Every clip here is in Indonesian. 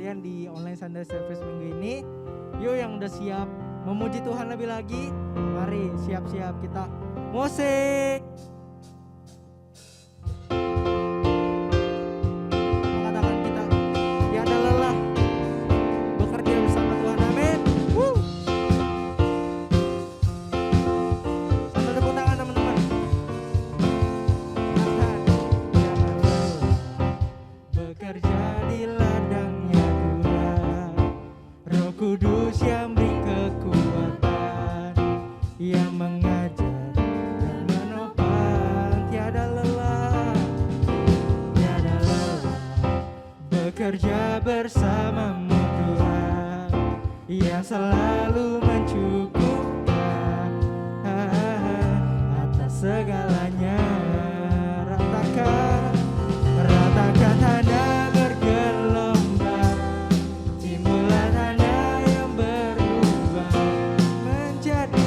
kalian di online Sunday Service minggu ini. Yuk yang udah siap memuji Tuhan lebih lagi, mari siap-siap kita musik. Katakan kita tiada lelah bekerja bersama Tuhan, amin. Sambil tepuk tangan teman-teman. Bekerja di ladangnya Tuhan, Roh Kudus yang beri kekuatan, yang mengajar dan menopang, tiada lelah bekerja bersamamu Tuhan, yang selalu mencukupkan atas segalanya. Ratakan tanah bergelombang, timbulan tanah yang berubah menjadi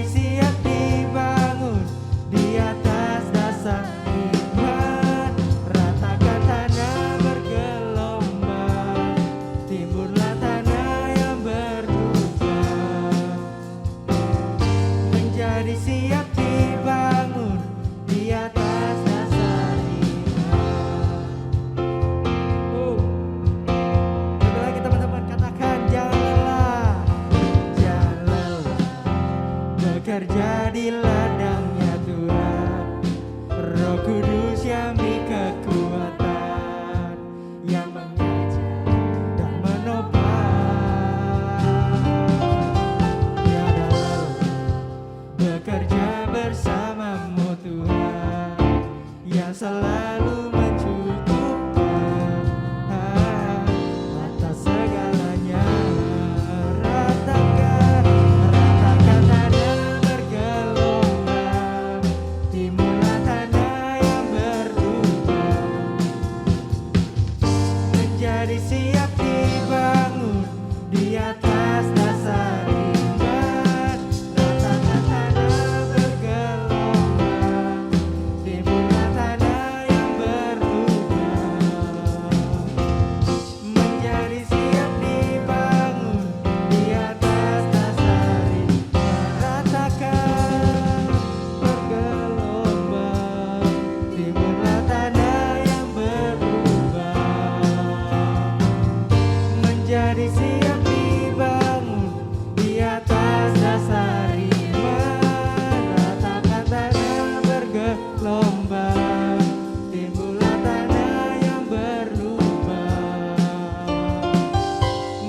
siap dibangun di atas dasar iman. Ratakan tanah bergelombang, timbulan tanah yang berubah menjadi siap dibangun di atas dasar iman. Sekali lagi teman-teman, katakan jangan lelah bekerja di ladangnya Tuhan, Roh Kudus yang beri kekuatan, yang mengajar dan menopang, tiada lelah bekerja bersamamu Tuhan, yang selalu mencukupkan atas segalanya. Ratakan tanah bergelombang, timbulan tanah yang berubah menjadi siap dibangun di atas dasar iman. Ratakan tanah bergelombang, timbulan tanah yang berubah menjadi siap dibangun di atas dasar iman. Ratakan bergelombang, timbulan tanah yang berubah menjadi siap dibangun di atas dasar iman. Ratakan tanah bergelombang, timbulan tanah yang berubah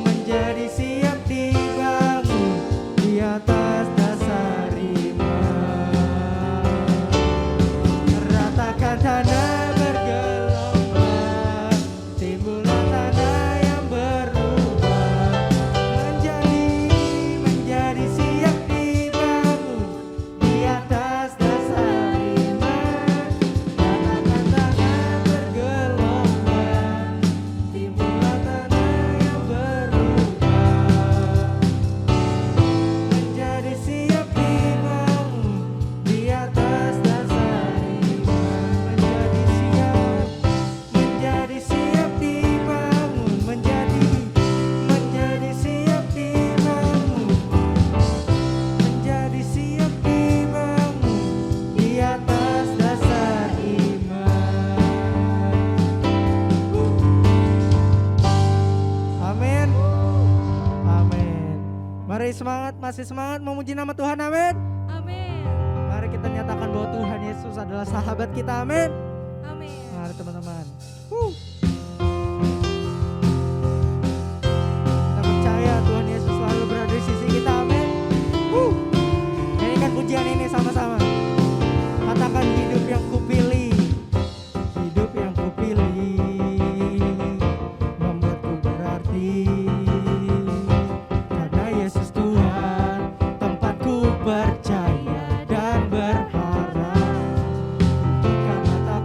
menjadi siap dibangun di atas dasar iman. Ratakan tanah bergelombang, timbulan tanah yang berubah menjadi siap dibangun di atas dasar iman. Ratakan tanah bergelombang, timbulan tanah yang berubah menjadi siap dibangun di atas dasar iman. Menjadi siap dibangun, menjadi siap dibangun, menjadi siap dibangun di atas dasar iman. Amin. Amin. Mari semangat, masih semangat memuji nama Tuhan, amin. Amin. Mari kita nyatakan bahwa Tuhan Yesus adalah sahabat kita, amin. Amin. Mari teman-teman. Kita percaya Tuhan Yesus selalu berada di sisi kita, amin. Nyanyikan pujian ini sama-sama. Katakan hidup yang kupilih, hidup yang kupilih membuatku berarti, karena Yesus Tuhan tempatku percaya dan berharap. Bukan mata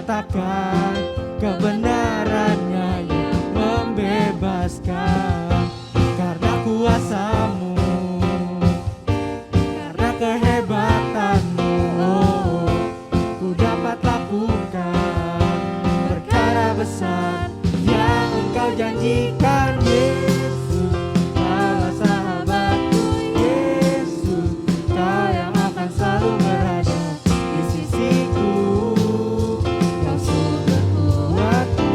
nyatakan kebenarannya yang membebaskan. Karena kuasa-Mu, karena kehebatan-Mu, ku dapat lakukan perkara besar yang Engkau janjikan. Yesus, Kaulah sahabatku. Yesus, Kau yang akan selalu berada di sisiku. Kau sumber kuatku.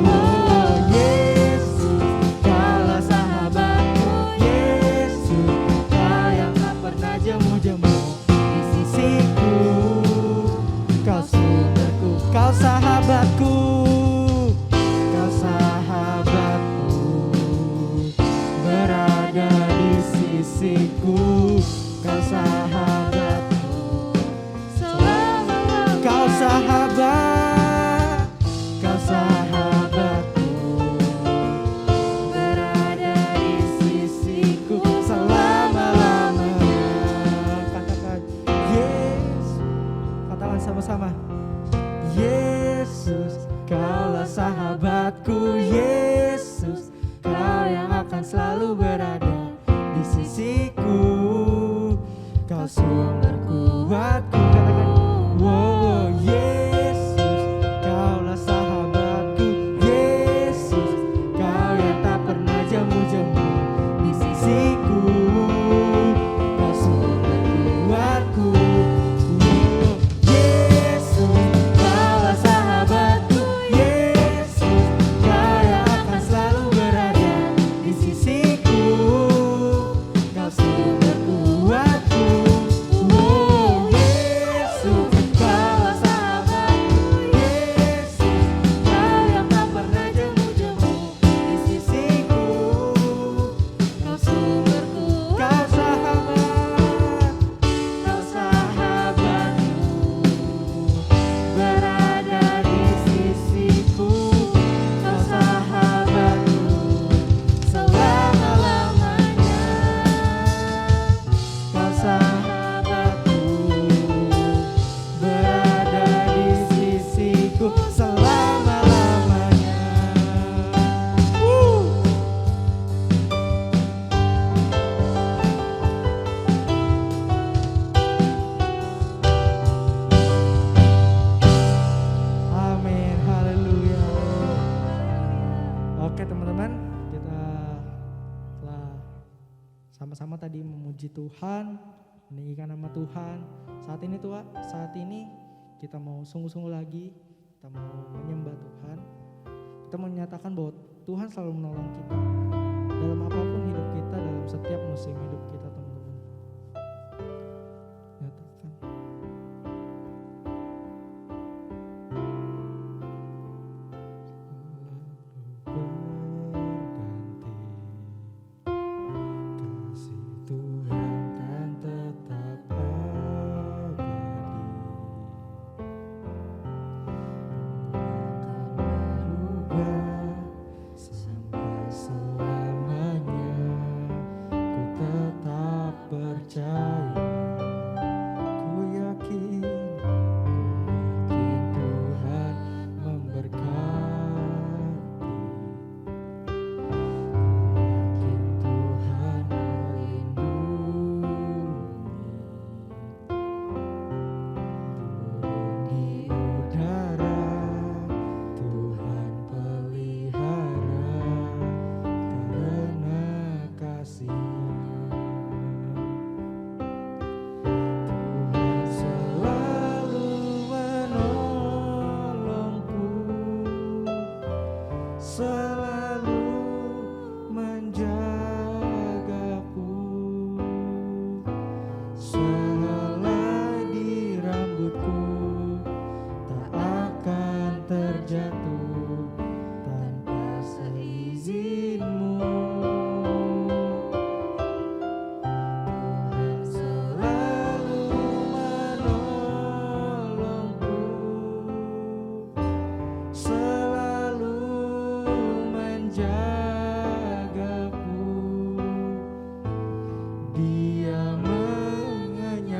Oh Yesus, Kaulah sahabatku. Yesus, Kau yang tak pernah jemu-jemu di sisiku. Kau sumberku, Kau sahabatku. Kau sahabatku, berada di sisiku. Kau sahabatku, Kau sahabat, Kau sahabatku, berada di sisiku selama-lamanya. Katakan Yesus, katakan sama-sama. Yesus, Kaulah sahabatku. Yesus, Kau yang akan selalu berada di sisiku. Kau sumber kuatku. Katakan, wow, Yesus, Kaulah sahabatku. Yesus, Kau yang tak pernah jemu-jemu di sisiku. Kau sumber kuatku. Wow, Yesus, Kaulah sahabatku. Yesus, Kau yang akan selalu berada di sisiku. Kau sumber kuatku. Oh Yesus, Kaulah sahabatku. Yesus, Kau yang tak pernah jemu-jemu di sisiku. Kau sumberku, Kau sahabat, Kau sahabatku, berada di sisiku. Kau sahabatku selama-lamanya. Kau sahabatku, berada di sisiku selama-lamanya. Amin, haleluya. Oke teman-teman, kita telah sama-sama tadi memuji Tuhan, meninggikan nama Tuhan. Saat ini kita mau sungguh-sungguh lagi, kita mau menyembah Tuhan. Kita menyatakan bahwa Tuhan selalu menolong kita dalam apapun hidup kita, dalam setiap musim hidup kita, teman-teman. Nyatakan. Kasih Tuhan kan tetap abadi, akan berubah sampai selamanya. Ku tetap percaya, ku yakin Tuhan memberkati. Tuhan melindungi di udara, Tuhan pelihara karena kasih-Nya. Tuhan selalu menolongku, selalu menjagaku. Sehelai di rambutku tak akan terjatuh tanpa seizin-Mu. Tuhan selalu menolongku, selalu menjagaku. Dia mengenyangkan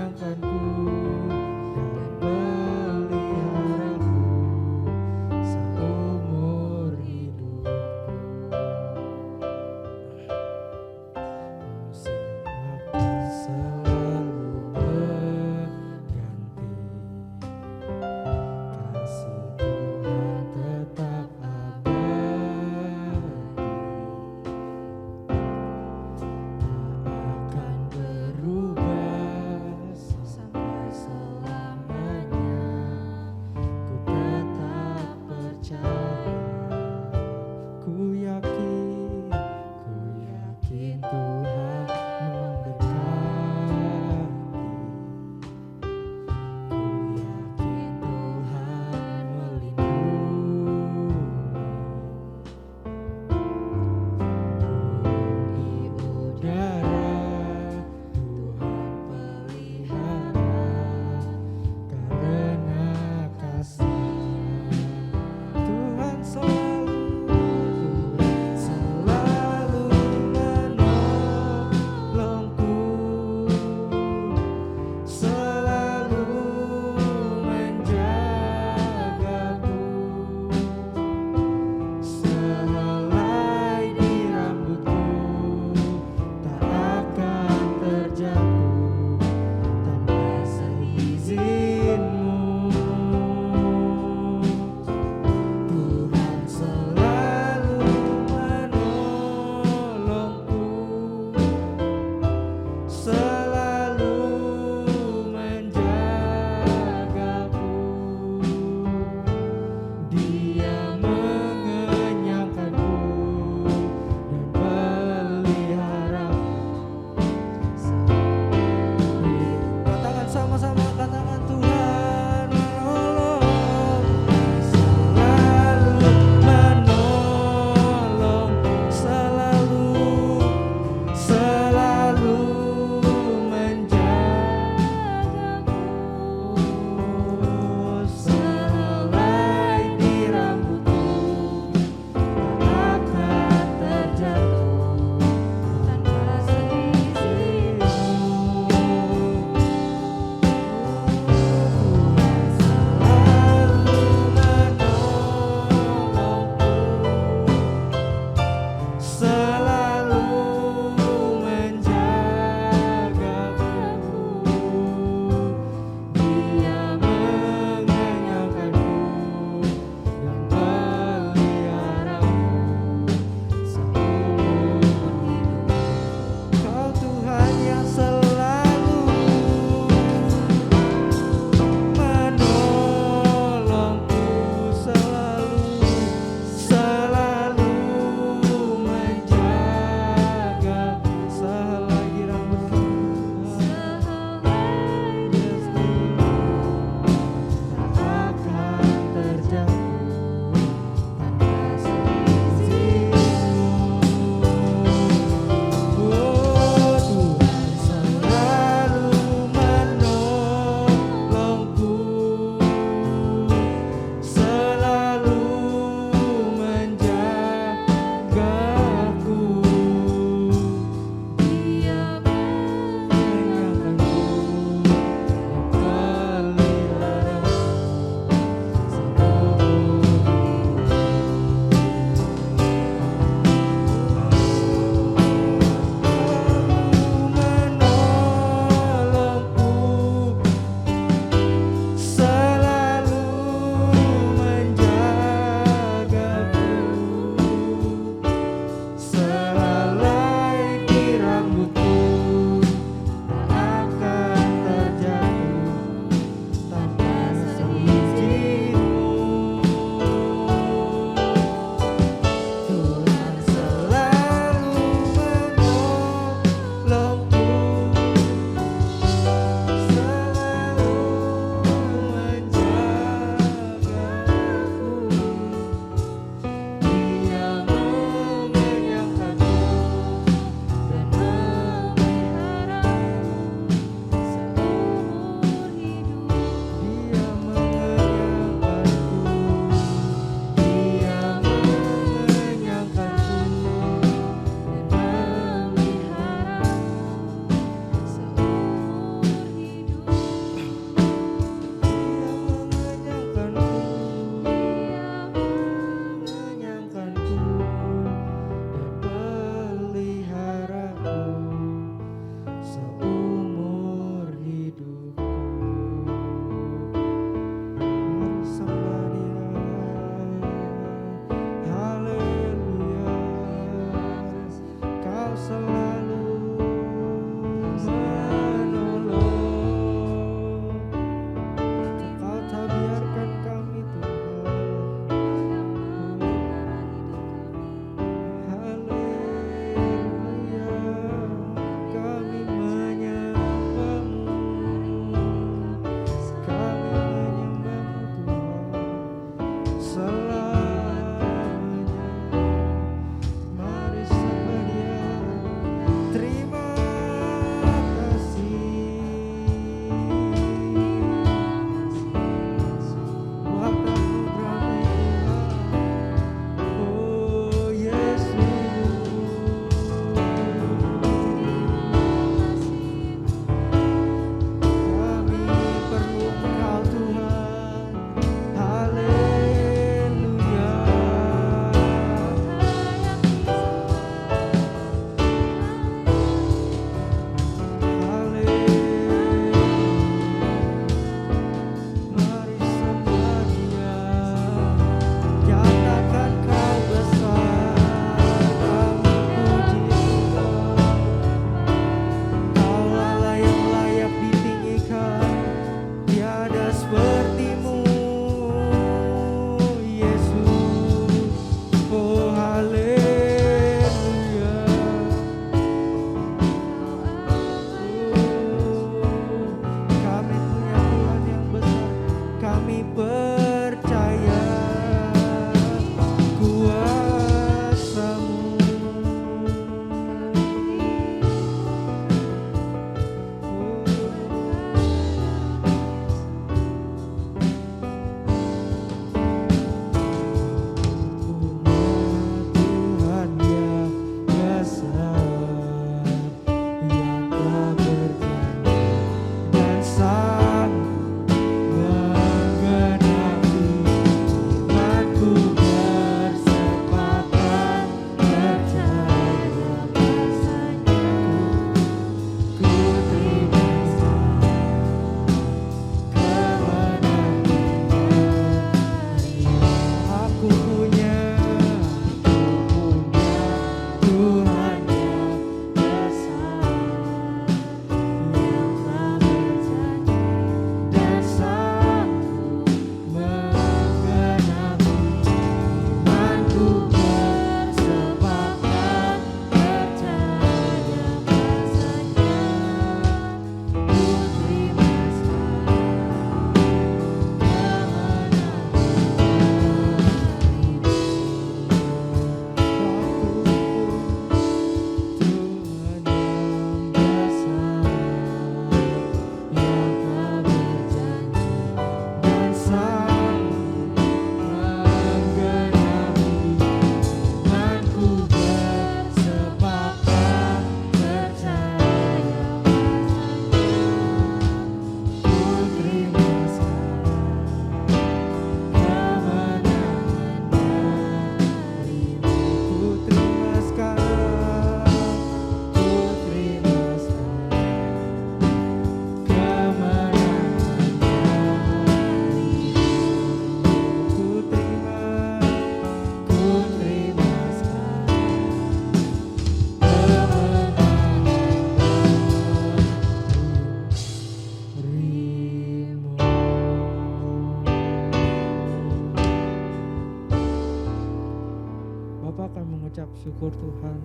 syukur Tuhan.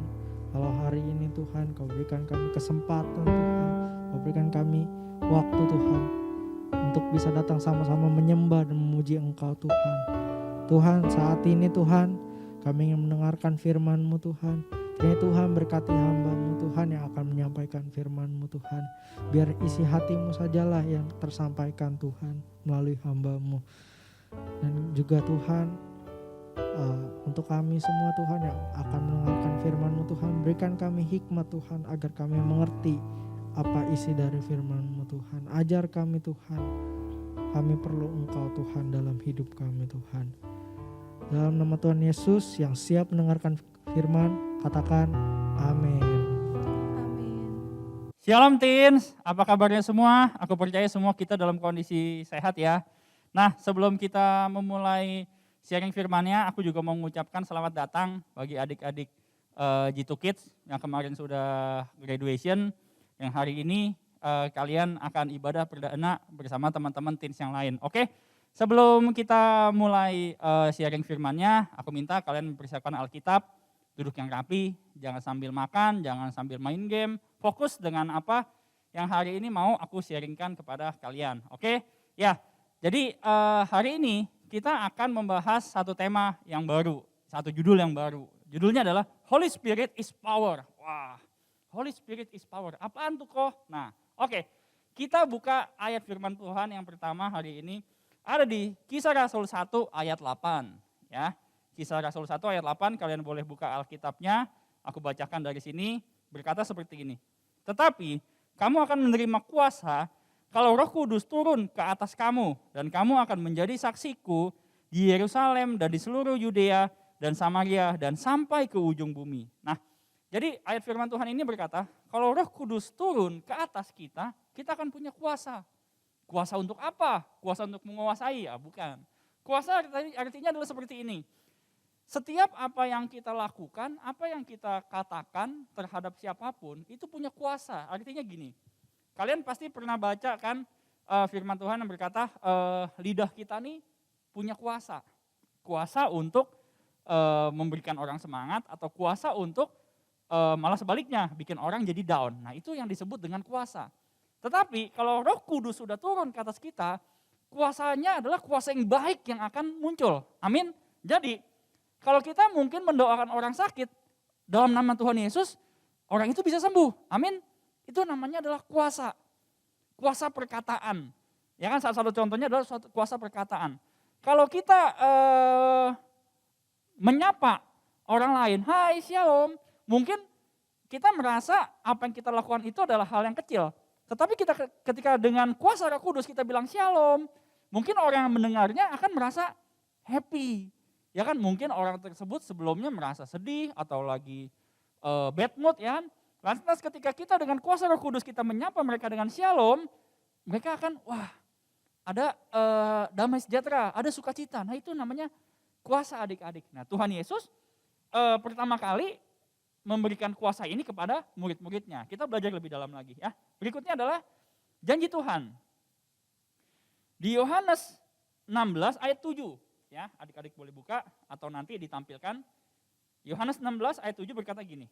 Kalau hari ini Tuhan Kau berikan kami kesempatan Tuhan, Kau berikan kami waktu Tuhan untuk bisa datang sama-sama menyembah dan memuji Engkau Tuhan. Tuhan, saat ini Tuhan kami ingin mendengarkan firman-Mu Tuhan. Ini Tuhan berkati hamba-Mu Tuhan yang akan menyampaikan firman-Mu Tuhan. Biar isi hati-Mu sajalah yang tersampaikan Tuhan melalui hamba-Mu. Dan juga Tuhan untuk kami semua Tuhan yang akan mendengarkan firman-Mu Tuhan, berikan kami hikmat Tuhan agar kami mengerti apa isi dari firman-Mu Tuhan. Ajar kami Tuhan, kami perlu Engkau Tuhan dalam hidup kami Tuhan. Dalam nama Tuhan Yesus yang siap mendengarkan firman, katakan amin. Amin. Shalom teens, apa kabarnya semua? Aku percaya semua kita dalam kondisi sehat ya. Nah, sebelum kita memulai sharing firmannya, aku juga mau mengucapkan selamat datang bagi adik-adik G2 Kids yang kemarin sudah graduation, yang hari ini kalian akan ibadah perdana bersama teman-teman teens yang lain. Oke, sebelum kita mulai sharing firmannya, aku minta kalian mempersiapkan Alkitab, duduk yang rapi, jangan sambil makan, jangan sambil main game, fokus dengan apa yang hari ini mau aku sharingkan kepada kalian. Oke, ya. Jadi hari ini kita akan membahas satu tema yang baru, satu judul yang baru. Judulnya adalah Holy Spirit is Power. Wah, Holy Spirit is Power. Apaan tuh kok? Nah, oke. Kita buka ayat firman Tuhan yang pertama hari ini. Ada di Kisah Rasul 1 ayat 8. Ya, Kisah Rasul 1 ayat 8, kalian boleh buka Alkitabnya. Aku bacakan dari sini, berkata seperti ini. Tetapi kamu akan menerima kuasa kalau Roh Kudus turun ke atas kamu, dan kamu akan menjadi saksiku di Yerusalem dan di seluruh Yudea dan Samaria dan sampai ke ujung bumi. Nah, jadi ayat firman Tuhan ini berkata, kalau Roh Kudus turun ke atas kita, kita akan punya kuasa. Kuasa untuk apa? Kuasa untuk menguasai? Ya, bukan. Kuasa artinya adalah seperti ini. Setiap apa yang kita lakukan, apa yang kita katakan terhadap siapapun, itu punya kuasa. Artinya gini. Kalian pasti pernah baca kan firman Tuhan yang berkata lidah kita nih punya kuasa. Kuasa untuk memberikan orang semangat atau kuasa untuk malah sebaliknya bikin orang jadi down. Nah itu yang disebut dengan kuasa. Tetapi kalau Roh Kudus sudah turun ke atas kita, kuasanya adalah kuasa yang baik yang akan muncul. Amin. Jadi kalau kita mungkin mendoakan orang sakit dalam nama Tuhan Yesus, orang itu bisa sembuh. Amin. Itu namanya adalah kuasa. Kuasa perkataan. Ya kan salah satu contohnya adalah kuasa perkataan. Kalau kita menyapa orang lain, hai shalom, mungkin kita merasa apa yang kita lakukan itu adalah hal yang kecil. Tetapi kita ketika dengan kuasa Roh Kudus kita bilang shalom, mungkin orang yang mendengarnya akan merasa happy. Ya kan mungkin orang tersebut sebelumnya merasa sedih atau lagi bad mood ya kan. Lantas ketika kita dengan kuasa Roh Kudus kita menyapa mereka dengan shalom, mereka akan wah ada damai sejahtera, ada sukacita. Nah itu namanya kuasa adik-adik. Nah Tuhan Yesus pertama kali memberikan kuasa ini kepada murid-muridnya. Kita belajar lebih dalam lagi ya. Berikutnya adalah janji Tuhan. Di Yohanes 16 ayat 7. Ya, adik-adik boleh buka atau nanti ditampilkan. Yohanes 16 ayat 7 berkata gini.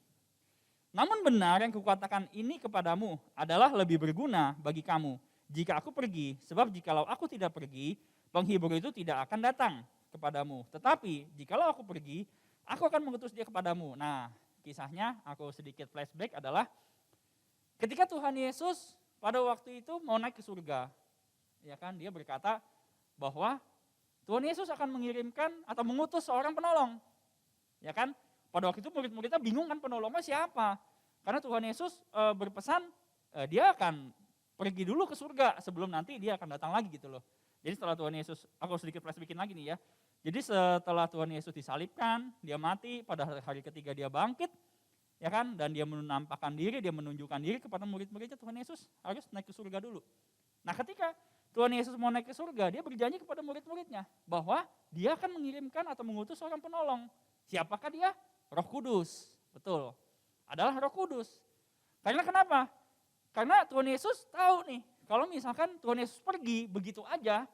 Namun benar yang kukatakan ini kepadamu adalah lebih berguna bagi kamu jika aku pergi. Sebab jikalau aku tidak pergi, penghibur itu tidak akan datang kepadamu. Tetapi jikalau aku pergi, aku akan mengutus dia kepadamu. Nah kisahnya aku sedikit flashback adalah ketika Tuhan Yesus pada waktu itu mau naik ke surga. Ya kan, dia berkata bahwa Tuhan Yesus akan mengirimkan atau mengutus seorang penolong. Ya kan? Pada waktu itu murid-muridnya bingung kan penolongnya siapa. Karena Tuhan Yesus berpesan dia akan pergi dulu ke surga sebelum nanti dia akan datang lagi gitu loh. Jadi setelah Tuhan Yesus, aku sedikit flashbackin lagi nih ya. Jadi setelah Tuhan Yesus disalibkan, dia mati, pada hari ketiga dia bangkit. Ya kan? Dan dia menampakkan diri, dia menunjukkan diri kepada murid-muridnya, Tuhan Yesus harus naik ke surga dulu. Nah ketika Tuhan Yesus mau naik ke surga, dia berjanji kepada murid-muridnya bahwa dia akan mengirimkan atau mengutus seorang penolong. Siapakah dia? Roh Kudus, betul. Adalah Roh Kudus. Karena kenapa? Karena Tuhan Yesus tahu nih, kalau misalkan Tuhan Yesus pergi begitu aja,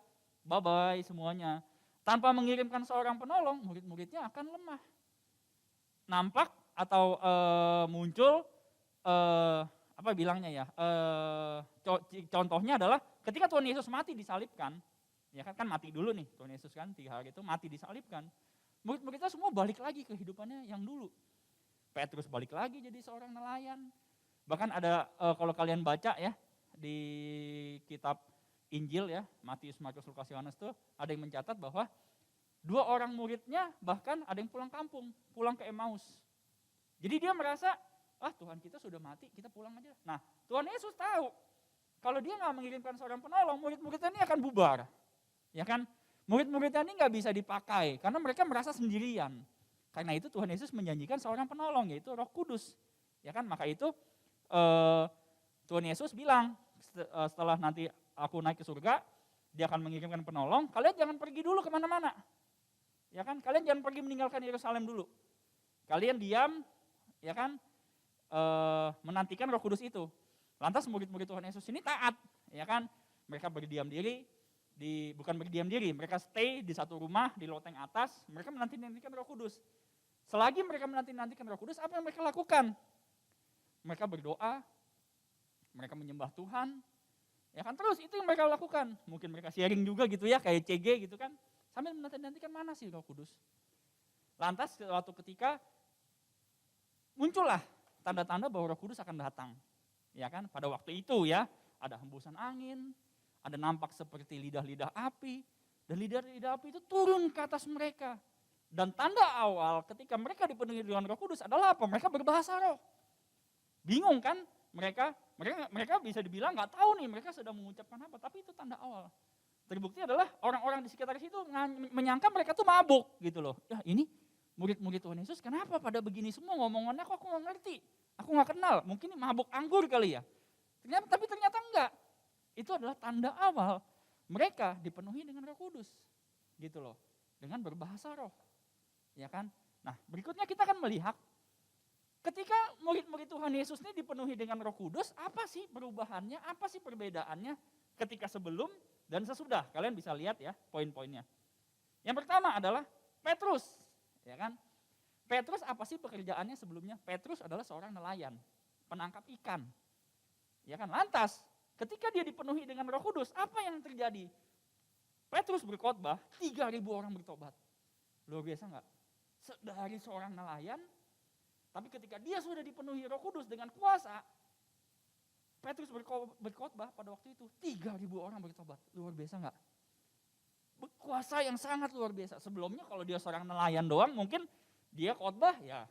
bye-bye semuanya. Tanpa mengirimkan seorang penolong, murid-muridnya akan lemah. Nampak atau muncul apa bilangnya ya? Contohnya adalah ketika Tuhan Yesus mati disalibkan, ya kan mati dulu nih Tuhan Yesus kan 3 hari itu mati disalibkan. Murid-muridnya semua balik lagi ke kehidupannya yang dulu. Petrus balik lagi jadi seorang nelayan. Bahkan ada kalau kalian baca ya di kitab Injil ya, Matius, Markus, Lukas, Yohanes tuh ada yang mencatat bahwa 2 orang muridnya bahkan ada yang pulang kampung, pulang ke Emmaus. Jadi dia merasa, Tuhan kita sudah mati, kita pulang aja. Nah, Tuhan Yesus tahu kalau dia nggak mengirimkan seorang penolong, murid-muridnya ini akan bubar. Ya kan? Murid-muridnya ini nggak bisa dipakai karena mereka merasa sendirian. Karena itu Tuhan Yesus menjanjikan seorang penolong, yaitu Roh Kudus. Ya kan? Maka itu Tuhan Yesus bilang setelah nanti aku naik ke surga, dia akan mengirimkan penolong, kalian jangan pergi dulu kemana-mana. Ya kan, kalian jangan pergi meninggalkan Yerusalem dulu. Kalian diam, ya kan, menantikan Roh Kudus itu. Lantas murid-murid Tuhan Yesus ini taat, ya kan, mereka berdiam diri, bukan berdiam diri, mereka stay di satu rumah di loteng atas, mereka menanti-nantikan Roh Kudus. Selagi mereka menanti-nantikan Roh Kudus, apa yang mereka lakukan? Mereka berdoa, mereka menyembah Tuhan, ya kan, terus itu yang mereka lakukan. Mungkin mereka sharing juga gitu ya, kayak CG gitu kan, sambil menanti-nantikan mana sih Roh Kudus. Lantas suatu ketika muncullah tanda-tanda bahwa Roh Kudus akan datang. Ya kan, pada waktu itu ya, ada hembusan angin, ada nampak seperti lidah-lidah api, dan lidah-lidah api itu turun ke atas mereka. Dan tanda awal ketika mereka dipenuhi dengan Roh Kudus adalah apa? Mereka berbahasa roh. Bingung kan? Mereka bisa dibilang nggak tahu nih mereka sedang mengucapkan apa, tapi itu tanda awal. Terbukti adalah orang-orang di sekitar situ menyangka mereka tuh mabuk gitu loh. Ya ini murid-murid Tuhan Yesus kenapa pada begini semua ngomongannya kok aku nggak ngerti, aku nggak kenal, mungkin mabuk anggur kali ya. Tapi ternyata enggak. Itu adalah tanda awal mereka dipenuhi dengan Roh Kudus gitu loh, dengan berbahasa roh. Ya kan? Nah, berikutnya kita akan melihat ketika murid-murid Tuhan Yesus ini dipenuhi dengan Roh Kudus, apa sih perubahannya, apa sih perbedaannya ketika sebelum dan sesudah? Kalian bisa lihat ya poin-poinnya. Yang pertama adalah Petrus, ya kan? Petrus apa sih pekerjaannya sebelumnya? Petrus adalah seorang nelayan, penangkap ikan. Ya kan? Lantas ketika dia dipenuhi dengan Roh Kudus, apa yang terjadi? Petrus berkhotbah, 3.000 orang bertobat. Luar biasa enggak? Dari seorang nelayan, tapi ketika dia sudah dipenuhi Roh Kudus dengan kuasa, Petrus berkhotbah pada waktu itu 3.000 orang bertobat. Luar biasa enggak? Kuasa yang sangat luar biasa. Sebelumnya kalau dia seorang nelayan doang, mungkin dia khotbah ya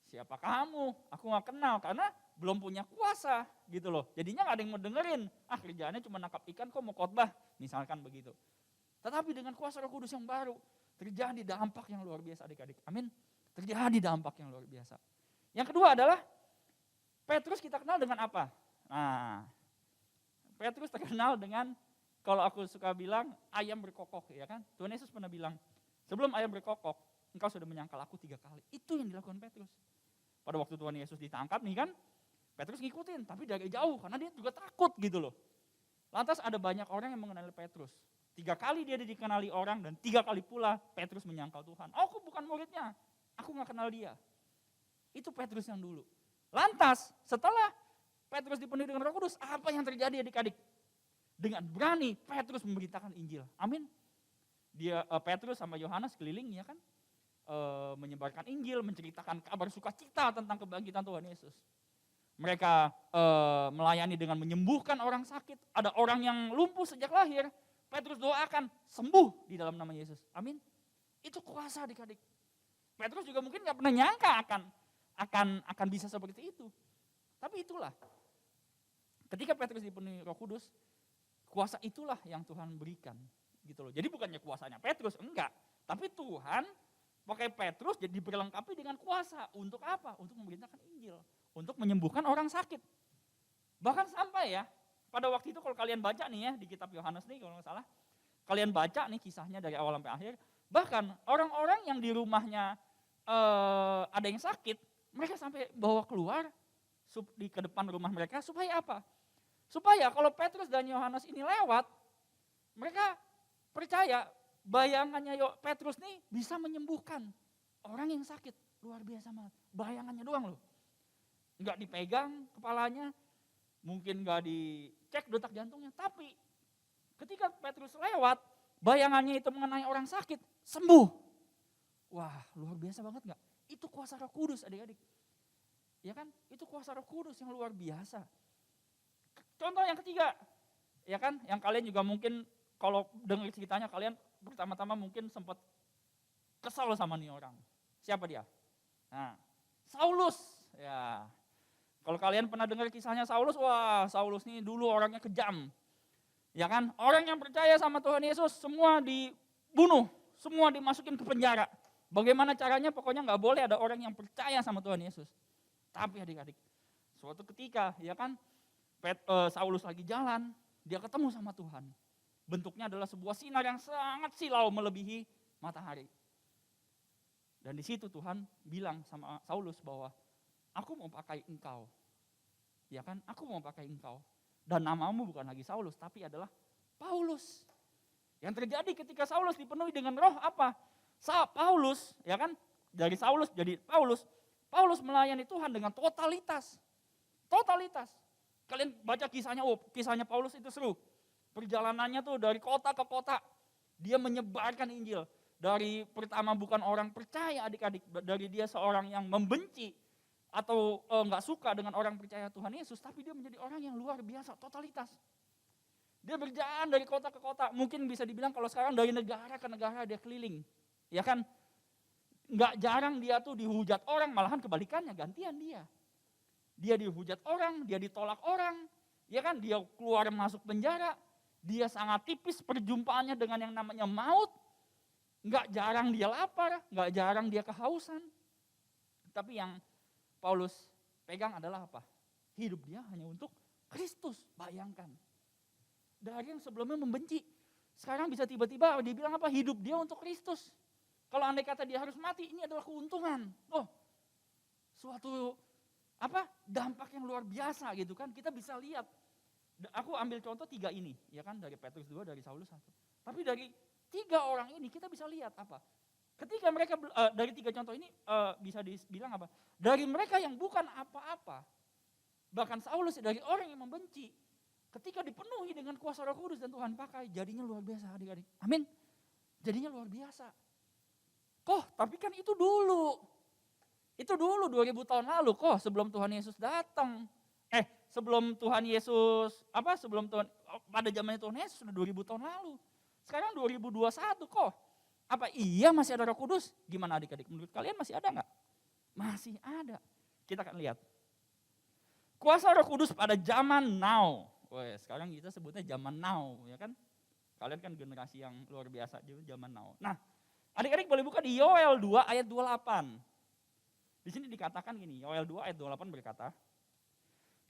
siapa kamu? Aku nggak kenal karena belum punya kuasa gitu loh. Jadinya nggak ada yang mau dengerin. Kerjaannya cuma nangkap ikan kok mau khotbah, misalkan begitu. Tetapi dengan kuasa Roh Kudus yang baru terjadi dampak yang luar biasa adik-adik. Amin. Terjadi dampak yang luar biasa. Yang kedua adalah Petrus kita kenal dengan apa? Nah, Petrus terkenal dengan, kalau aku suka bilang, ayam berkokok, ya kan? Tuhan Yesus pernah bilang, sebelum ayam berkokok, engkau sudah menyangkal aku 3 kali. Itu yang dilakukan Petrus. Pada waktu Tuhan Yesus ditangkap nih kan, Petrus ngikutin, tapi dari jauh, karena dia juga takut gitu loh. Lantas ada banyak orang yang mengenali Petrus. 3 kali dia dikenali orang, dan 3 kali pula Petrus menyangkal Tuhan. Aku bukan muridnya, aku gak kenal dia. Itu Petrus yang dulu. Lantas setelah Petrus dipenuhi dengan Roh Kudus, apa yang terjadi adik-adik? Dengan berani Petrus memberitakan Injil. Amin. Petrus sama Yohanes keliling ya kan, menyebarkan Injil, menceritakan kabar sukacita tentang kebangkitan Tuhan Yesus. Mereka melayani dengan menyembuhkan orang sakit. Ada orang yang lumpuh sejak lahir, Petrus doakan sembuh di dalam nama Yesus. Amin. Itu kuasa adik-adik. Petrus juga mungkin nggak pernah nyangka akan bisa seperti itu. Tapi itulah. Ketika Petrus dipenuhi Roh Kudus, kuasa itulah yang Tuhan berikan, gitu loh. Jadi bukannya kuasanya Petrus, enggak. Tapi Tuhan pakai Petrus jadi diperlengkapi dengan kuasa. Untuk apa? Untuk memberitakan Injil, untuk menyembuhkan orang sakit. Bahkan sampai ya, pada waktu itu kalau kalian baca nih ya di kitab Yohanes nih kalau nggak salah, kalian baca nih kisahnya dari awal sampai akhir. Bahkan orang-orang yang di rumahnya ada yang sakit, mereka sampai bawa keluar ke depan rumah mereka supaya apa? Supaya kalau Petrus dan Yohanes ini lewat, mereka percaya bayangannya Petrus nih bisa menyembuhkan orang yang sakit. luar biasa banget. Bayangannya doang loh. Enggak dipegang kepalanya, mungkin enggak dicek detak jantungnya, tapi ketika Petrus lewat, bayangannya itu mengenai orang sakit, sembuh. Wah, luar biasa banget enggak? Itu kuasa Roh Kudus, adik-adik. Ya kan? Itu kuasa Roh Kudus yang luar biasa. Contoh yang ketiga, ya kan? Yang kalian juga mungkin kalau dengar ceritanya kalian pertama-tama mungkin sempat kesal sama nih orang. Siapa dia? Nah, Saulus. Ya. Kalau kalian pernah dengar kisahnya Saulus, wah, Saulus nih dulu orangnya kejam. Ya kan? Orang yang percaya sama Tuhan Yesus semua dibunuh, semua dimasukin ke penjara. Bagaimana caranya? Pokoknya nggak boleh ada orang yang percaya sama Tuhan Yesus. Tapi adik-adik, suatu ketika ya kan Saulus lagi jalan, dia ketemu sama Tuhan. Bentuknya adalah sebuah sinar yang sangat silau melebihi matahari. Dan di situ Tuhan bilang sama Saulus bahwa aku mau pakai engkau. Ya kan? Aku mau pakai engkau. Dan namamu bukan lagi Saulus, tapi adalah Paulus. Yang terjadi ketika Saulus dipenuhi dengan roh apa? Paulus, ya kan? Dari Saulus jadi Paulus. Paulus melayani Tuhan dengan totalitas. Totalitas. Kalian baca kisahnya, kisahnya Paulus itu seru. Perjalanannya tuh dari kota ke kota. Dia menyebarkan Injil. Dari pertama bukan orang percaya adik-adik. Dari dia seorang yang membenci atau nggak suka dengan orang percaya Tuhan Yesus. Tapi dia menjadi orang yang luar biasa, totalitas. Dia berjalan dari kota ke kota. Mungkin bisa dibilang kalau sekarang dari negara ke negara dia keliling. Ya kan? Nggak jarang dia tuh dihujat orang, malahan kebalikannya, gantian dia. Dia dihujat orang, dia ditolak orang. Ya kan? Dia keluar masuk penjara. Dia sangat tipis perjumpaannya dengan yang namanya maut. Nggak jarang dia lapar, nggak jarang dia kehausan. Tapi yang Paulus pegang adalah apa? Hidup dia hanya untuk Kristus, bayangkan. Dari yang sebelumnya membenci, sekarang bisa tiba-tiba dia bilang apa? Hidup dia untuk Kristus. Kalau andai kata dia harus mati, ini adalah keuntungan. Oh, suatu dampak yang luar biasa gitu kan. Kita bisa lihat. Aku ambil contoh 3 ini, ya kan, dari Petrus 2, dari Saulus 1. Tapi dari 3 orang ini kita bisa lihat apa? Ketika mereka dari 3 contoh ini bisa dibilang apa? Dari mereka yang bukan apa-apa, bahkan Saulus dari orang yang membenci, ketika dipenuhi dengan kuasa Roh Kudus dan Tuhan pakai, jadinya luar biasa adik-adik. Amin. Jadinya luar biasa. Tapi kan itu dulu. Itu dulu 2000 tahun lalu sebelum Tuhan Yesus datang. Sebelum Tuhan Yesus, sebelum Tuhan, pada zamannya Tuhan Yesus sudah 2000 tahun lalu. Sekarang 2021 Apa iya masih ada Roh Kudus? Gimana adik-adik? Menurut kalian masih ada nggak? Masih ada. Kita akan lihat. Kuasa Roh Kudus pada zaman now. Sekarang kita sebutnya zaman now, ya kan? Kalian kan generasi yang luar biasa, zaman now. Nah, adik-adik boleh buka di Yoel 2 ayat 28. Di sini dikatakan gini, Yoel 2 ayat 28 berkata,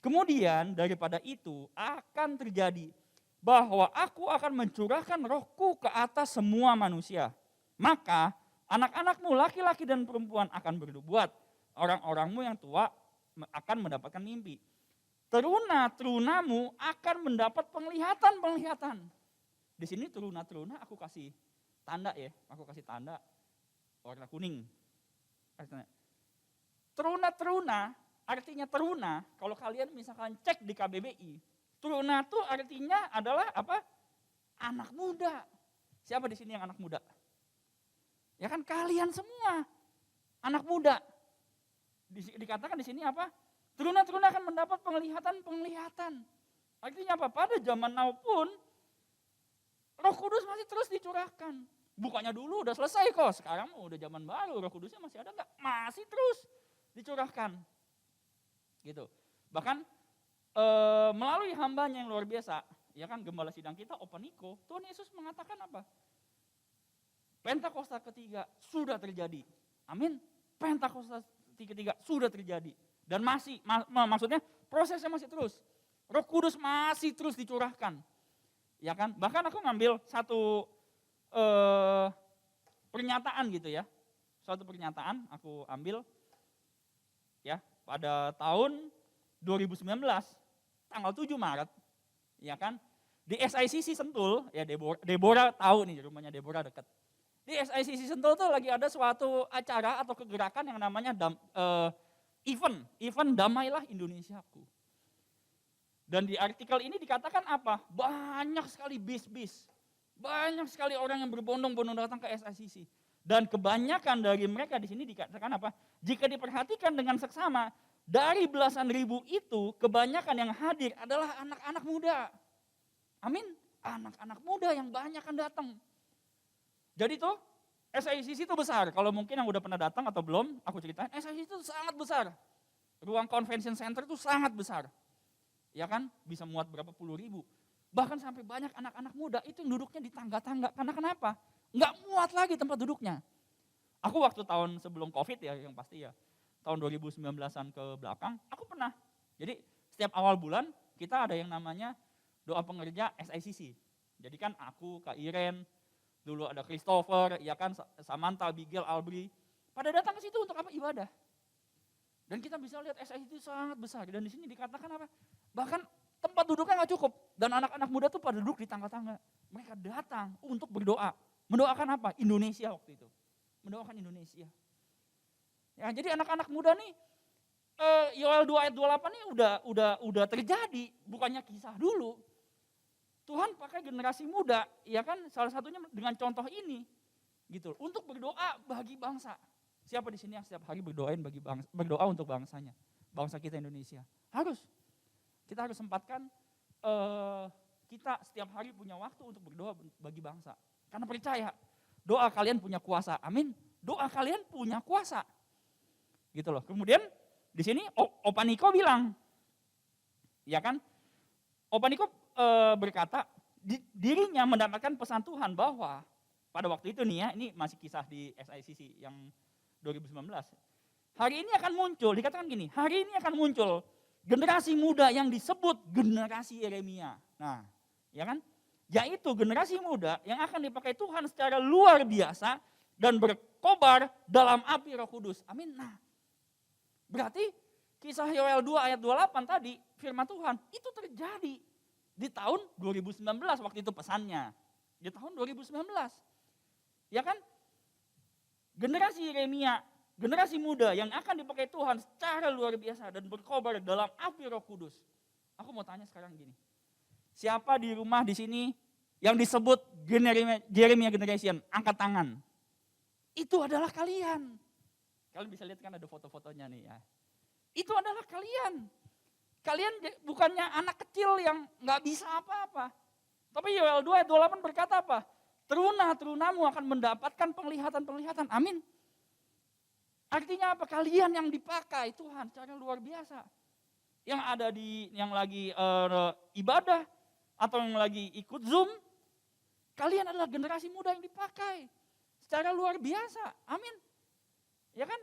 kemudian daripada itu akan terjadi bahwa aku akan mencurahkan rohku ke atas semua manusia. Maka anak-anakmu laki-laki dan perempuan akan bernubuat. Orang-orangmu yang tua akan mendapatkan mimpi. Teruna-terunamu akan mendapat penglihatan-penglihatan. Di sini teruna-teruna aku kasih tanda ya, aku kasih tanda warna kuning. Teruna-teruna artinya teruna, kalau kalian misalkan cek di KBBI, teruna itu artinya adalah apa? Anak muda. Siapa di sini yang anak muda? Ya kan kalian semua anak muda. Dikatakan di sini apa? Teruna-teruna akan mendapat penglihatan-penglihatan. Artinya apa? Pada zaman now pun Roh Kudus masih terus dicurahkan. Bukannya dulu udah selesai sekarang udah zaman baru, Roh Kudusnya masih ada enggak? Masih terus dicurahkan. Gitu. Bahkan melalui hambanya yang luar biasa, ya kan gembala sidang kita, Openiko, Tuhan Yesus mengatakan apa? Pentakosta ketiga sudah terjadi. Amin. Pentakosta ketiga sudah terjadi. Dan masih, maksudnya prosesnya masih terus. Roh Kudus masih terus dicurahkan. Ya kan? Bahkan aku ngambil satu pernyataan gitu ya. Suatu pernyataan aku ambil ya pada tahun 2019 tanggal 7 Maret ya kan di SICC Sentul ya Deborah tahu nih rumahnya Deborah dekat Di SICC Sentul tuh lagi ada suatu acara atau kegerakan yang namanya event Damailah Indonesiaku. Dan di artikel ini dikatakan apa? Banyak sekali bis-bis, banyak sekali orang yang berbondong-bondong datang ke SICC. Dan kebanyakan dari mereka di sini dikatakan apa? Jika diperhatikan dengan seksama, dari belasan ribu itu kebanyakan yang hadir adalah anak-anak muda. Amin. Anak-anak muda yang banyak akan datang. Jadi tuh SICC itu besar. Kalau mungkin yang udah pernah datang atau belum, aku ceritain. SICC itu sangat besar. Ruang convention center itu sangat besar. Ya kan, bisa muat berapa puluh ribu. Bahkan sampai banyak anak-anak muda itu yang duduknya di tangga-tangga. Karena kenapa? Nggak muat lagi tempat duduknya. Aku waktu tahun sebelum COVID ya, yang pasti ya, tahun 2019-an ke belakang, aku pernah. Jadi setiap awal bulan kita ada yang namanya doa pengerja SICC. Jadi kan aku, Kak Iren, dulu ada Christopher, ya kan, Samantha, Abigail, Albri, pada datang ke situ untuk apa? Ibadah. Dan kita bisa lihat SICC itu sangat besar. Dan di sini dikatakan apa? Bahkan tempat duduknya nggak cukup. Dan anak-anak muda tuh pada duduk di tangga-tangga. Mereka datang untuk berdoa. Mendoakan apa? Indonesia waktu itu. Mendoakan Indonesia. Ya, jadi anak-anak muda nih, Yoel 2 ayat 28 nih udah terjadi. Bukannya kisah dulu. Tuhan pakai generasi muda, ya kan, salah satunya dengan contoh ini, gitu, untuk berdoa bagi bangsa. Siapa di sini yang setiap hari berdoa untuk bangsanya, bangsa kita Indonesia? Kita harus sempatkan, kita setiap hari punya waktu untuk berdoa bagi bangsa. Karena percaya, doa kalian punya kuasa, amin. Doa kalian punya kuasa, gitu loh. Kemudian di sini Opa Niko bilang, ya kan, Opa Niko berkata, dirinya mendapatkan pesan Tuhan bahwa pada waktu itu nih ya, ini masih kisah di SICC yang 2019. Hari ini akan muncul, dikatakan gini, hari ini akan muncul generasi muda yang disebut generasi Yeremia. Nah, ya kan? Yaitu generasi muda yang akan dipakai Tuhan secara luar biasa dan berkobar dalam api Roh Kudus. Amin. Nah, berarti kisah Yoel 2 ayat 28 tadi, firman Tuhan, itu terjadi di tahun 2019 waktu itu pesannya. Di tahun 2019. Ya kan? Generasi Yeremia, generasi muda yang akan dipakai Tuhan secara luar biasa dan berkobar dalam api Roh Kudus. Aku mau tanya sekarang gini. Siapa di rumah di sini yang disebut Jeremia Generation? Angkat tangan. Itu adalah kalian. Kalian bisa lihat kan ada foto-fotonya nih ya. Itu adalah kalian. Kalian bukannya anak kecil yang nggak bisa apa-apa. Tapi Yoel 2 ayat 28 berkata apa? Teruna-terunamu akan mendapatkan penglihatan-penglihatan. Amin. Artinya apa? Kalian yang dipakai Tuhan secara luar biasa. Yang ada yang lagi ibadah atau yang lagi ikut Zoom. Kalian adalah generasi muda yang dipakai secara luar biasa. Amin. Ya kan?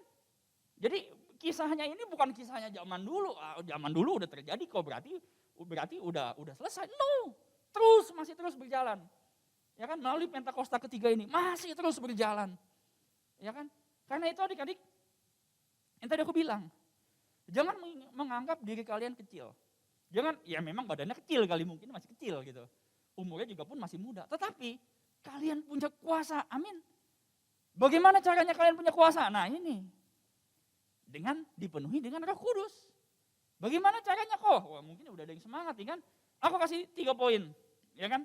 Jadi kisahnya ini bukan kisahnya zaman dulu. Zaman dulu udah terjadi kok, berarti udah selesai. No, masih terus berjalan. Ya kan, melalui Pentakosta ketiga ini masih terus berjalan. Ya kan? Karena itu adik-adik, yang tadi aku bilang, jangan menganggap diri kalian kecil. Jangan, ya memang badannya kecil kali, mungkin masih kecil gitu. Umurnya juga pun masih muda. Tetapi kalian punya kuasa, amin. Bagaimana caranya kalian punya kuasa? Nah ini, dengan dipenuhi dengan Roh Kudus. Bagaimana caranya kok? Wah, mungkin udah ada yang semangat ya kan? Aku kasih 3 poin, ya kan?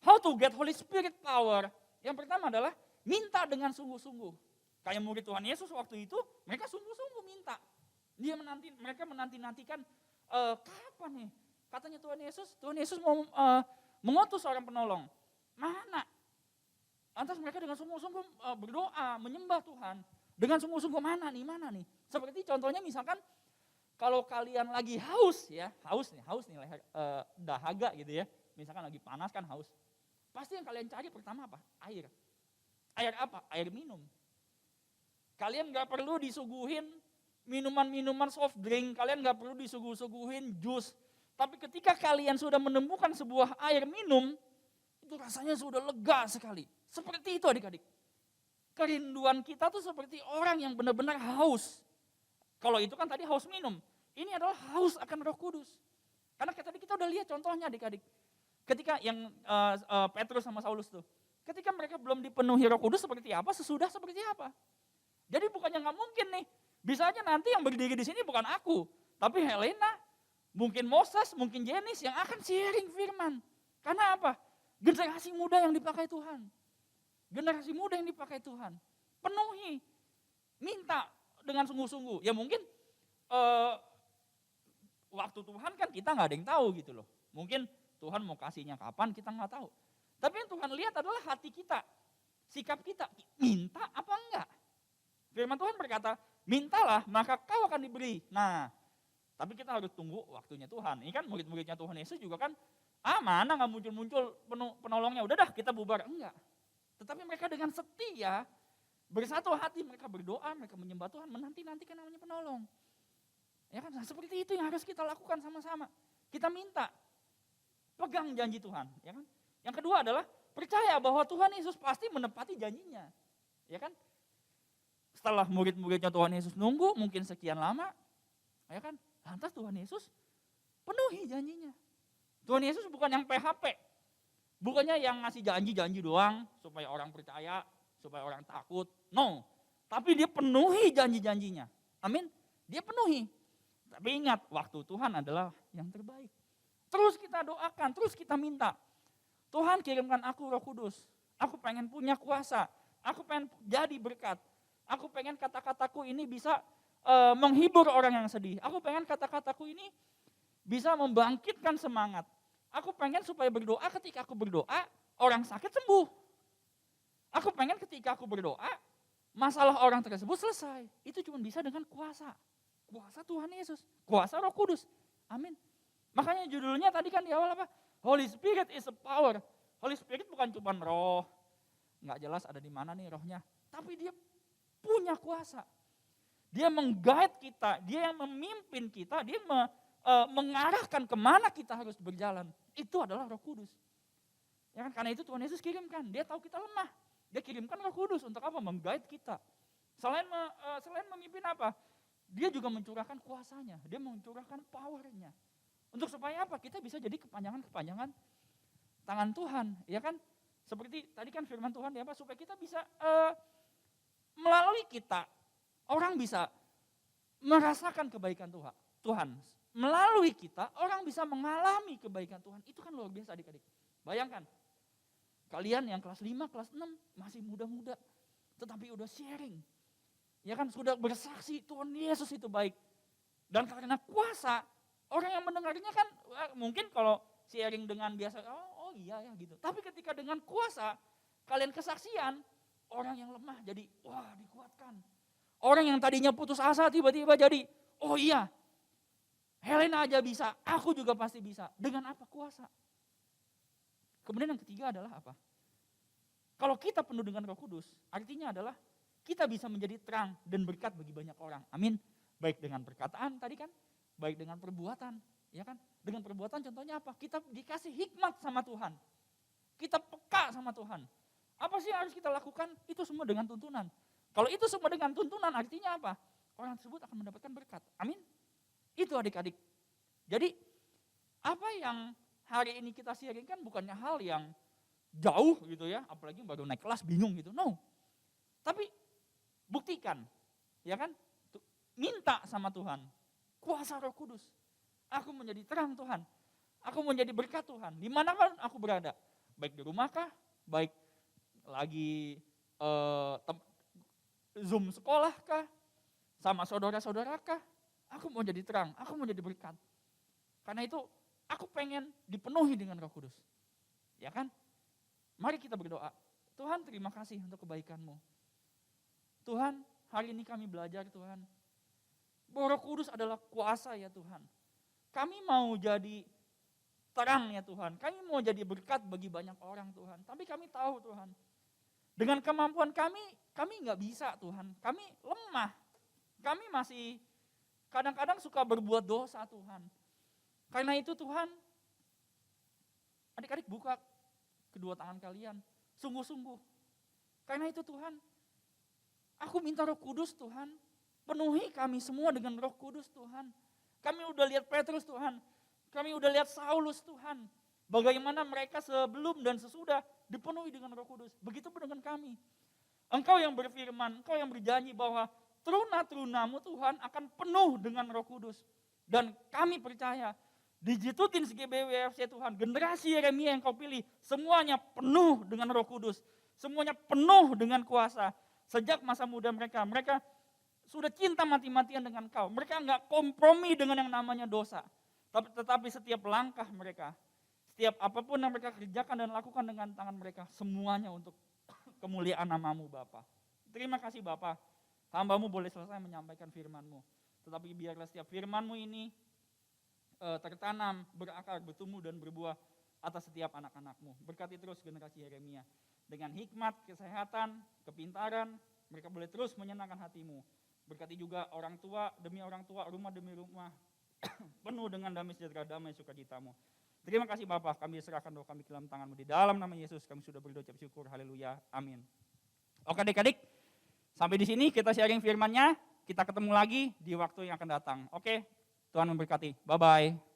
How to get Holy Spirit power. Yang pertama adalah minta dengan sungguh-sungguh. Kayak murid Tuhan Yesus waktu itu, mereka sungguh-sungguh minta. Mereka menanti-nantikan kapan nih? Katanya Tuhan Yesus mau mengutus seorang penolong. Mana? Lantas mereka dengan sungguh-sungguh berdoa, menyembah Tuhan. Dengan sungguh-sungguh mana nih? Seperti contohnya misalkan kalau kalian lagi haus nih leher, dahaga gitu ya. Misalkan lagi panas kan haus. Pasti yang kalian cari pertama apa? Air. Air apa? Air minum. Kalian gak perlu disuguhin minuman-minuman soft drink, kalian gak perlu disuguhin jus. Tapi ketika kalian sudah menemukan sebuah air minum, itu rasanya sudah lega sekali. Seperti itu adik-adik. Kerinduan kita tuh seperti orang yang benar-benar haus. Kalau itu kan tadi haus minum. Ini adalah haus akan Roh Kudus. Karena tadi kita udah lihat contohnya adik-adik. Ketika yang Petrus sama Saulus tuh. Ketika mereka belum dipenuhi Roh Kudus seperti apa, sesudah seperti apa. Jadi bukannya nggak mungkin nih, bisa aja nanti yang berdiri di sini bukan aku, tapi Helena, mungkin Moses, mungkin Jenis yang akan sharing firman. Karena apa? Generasi muda yang dipakai Tuhan. Generasi muda yang dipakai Tuhan. Penuhi, minta dengan sungguh-sungguh. Ya mungkin waktu Tuhan kan kita nggak ada yang tahu gitu loh. Mungkin Tuhan mau kasihnya kapan kita nggak tahu. Tapi yang Tuhan lihat adalah hati kita, sikap kita, minta apa enggak. Firman Tuhan berkata, mintalah maka kau akan diberi. Nah, tapi kita harus tunggu waktunya Tuhan. Ini kan murid-muridnya Tuhan Yesus juga kan, mana nggak muncul-muncul penolongnya, udah dah kita bubar. Enggak. Tetapi mereka dengan setia, bersatu hati mereka berdoa, mereka menyembah Tuhan, menanti-nantikan namanya penolong. Ya kan, nah, seperti itu yang harus kita lakukan sama-sama. Kita minta, pegang janji Tuhan. Ya kan? Yang kedua adalah percaya bahwa Tuhan Yesus pasti menepati janjinya. Ya kan? Setelah murid-muridnya Tuhan Yesus nunggu mungkin sekian lama, ya kan? Lantas Tuhan Yesus penuhi janjinya. Tuhan Yesus bukan yang PHP, bukannya yang ngasih janji-janji doang supaya orang percaya, supaya orang takut. No, tapi dia penuhi janji-janjinya. Amin. Dia penuhi. Tapi ingat, waktu Tuhan adalah yang terbaik. Terus kita doakan, terus kita minta. Tuhan kirimkan aku Roh Kudus. Aku pengen punya kuasa. Aku pengen jadi berkat. Aku pengen kata-kataku ini bisa menghibur orang yang sedih. Aku pengen kata-kataku ini bisa membangkitkan semangat. Aku pengen supaya berdoa, ketika aku berdoa, orang sakit sembuh. Aku pengen ketika aku berdoa, masalah orang tersebut selesai. Itu cuma bisa dengan kuasa. Kuasa Tuhan Yesus, kuasa Roh Kudus. Amin. Makanya judulnya tadi kan di awal apa? Holy Spirit is a power. Holy Spirit bukan cuma roh. Nggak jelas ada di mana nih rohnya. Tapi dia punya kuasa. Dia meng-guide kita, dia yang memimpin kita, dia mengarahkan kemana kita harus berjalan. Itu adalah Roh Kudus. Ya kan? Karena itu Tuhan Yesus kirimkan. Dia tahu kita lemah. Dia kirimkan Roh Kudus untuk apa? Meng-guide kita. Selain memimpin apa? Dia juga mencurahkan kuasanya. Dia mencurahkan powernya. Untuk supaya apa? Kita bisa jadi kepanjangan-kepanjangan tangan Tuhan. Ya kan? Seperti tadi kan firman Tuhan, ya apa? Supaya kita bisa melalui kita, orang bisa merasakan kebaikan Tuhan. Melalui kita, orang bisa mengalami kebaikan Tuhan. Itu kan luar biasa adik-adik. Bayangkan, kalian yang kelas 5, kelas 6 masih muda-muda, tetapi udah sharing. Ya kan, sudah bersaksi Tuhan Yesus itu baik. Dan karena kuasa, orang yang mendengarnya kan mungkin kalau sharing dengan biasa, oh iya ya gitu. Tapi ketika dengan kuasa, kalian kesaksian, orang yang lemah jadi, wah dikuatkan. Orang yang tadinya putus asa tiba-tiba jadi, oh iya, Helena aja bisa, aku juga pasti bisa. Dengan apa? Kuasa. Kemudian yang ketiga adalah apa? Kalau kita penuh dengan Roh Kudus, artinya adalah kita bisa menjadi terang dan berkat bagi banyak orang. Amin. Baik dengan perkataan tadi kan, baik dengan perbuatan, ya kan? Dengan perbuatan contohnya apa? Kita dikasih hikmat sama Tuhan. Kita peka sama Tuhan. Apa sih yang harus kita lakukan? Itu semua dengan tuntunan. Kalau itu semua dengan tuntunan artinya apa? Orang tersebut akan mendapatkan berkat. Amin. Itu adik-adik. Jadi apa yang hari ini kita sharingkan bukannya hal yang jauh gitu ya, apalagi baru naik kelas bingung gitu. No. Tapi buktikan, ya kan? Minta sama Tuhan. Kuasa Roh Kudus. Aku menjadi terang Tuhan. Aku menjadi berkat Tuhan. Dimanapun aku berada. Baik di rumah kah, baik lagi Zoom sekolah kah, sama saudara-saudara kah, aku mau jadi terang, aku mau jadi berkat. Karena itu aku pengen dipenuhi dengan Roh Kudus. Ya kan? Mari kita berdoa. Tuhan terima kasih untuk kebaikan-Mu. Tuhan, hari ini kami belajar Tuhan, bahwa Roh Kudus adalah kuasa ya Tuhan. Kami mau jadi terang ya Tuhan, kami mau jadi berkat bagi banyak orang Tuhan. Tapi kami tahu Tuhan, dengan kemampuan kami nggak bisa Tuhan. Kami lemah, kami masih kadang-kadang suka berbuat dosa Tuhan. Karena itu Tuhan, adik-adik buka kedua tangan kalian, sungguh-sungguh. Karena itu Tuhan, aku minta Roh Kudus Tuhan, penuhi kami semua dengan Roh Kudus Tuhan. Kami udah lihat Petrus Tuhan, kami udah lihat Saulus Tuhan. Bagaimana mereka sebelum dan sesudah dipenuhi dengan Roh Kudus. Begitu pun dengan kami. Engkau yang berfirman, engkau yang berjanji bahwa teruna-terunamu Tuhan akan penuh dengan Roh Kudus. Dan kami percaya di Jitutin GBWFC Tuhan, generasi Yeremia yang kau pilih, semuanya penuh dengan Roh Kudus. Semuanya penuh dengan kuasa. Sejak masa muda mereka sudah cinta mati-matian dengan kau. Mereka enggak kompromi dengan yang namanya dosa. Tetapi setiap langkah mereka, setiap apapun yang mereka kerjakan dan lakukan dengan tangan mereka, semuanya untuk kemuliaan namamu Bapa. Terima kasih Bapa, hamba-Mu boleh selesai menyampaikan firman-Mu. Tetapi biarlah setiap firman-Mu ini tertanam, berakar, bertumbuh dan berbuah atas setiap anak-anak-Mu. Berkati terus generasi Yeremia. Dengan hikmat, kesehatan, kepintaran, mereka boleh terus menyenangkan hati-Mu. Berkati juga orang tua demi orang tua, rumah demi rumah, penuh dengan damai sejahtera, damai sukacita-Mu. Terima kasih Bapak, kami serahkan doa kami ke dalam tangan-Mu. Di dalam nama Yesus kami sudah berdoa ucap syukur, haleluya, amin. Oke adik-adik, sampai di sini kita sharing firman-Nya, kita ketemu lagi di waktu yang akan datang. Oke, Tuhan memberkati, bye-bye.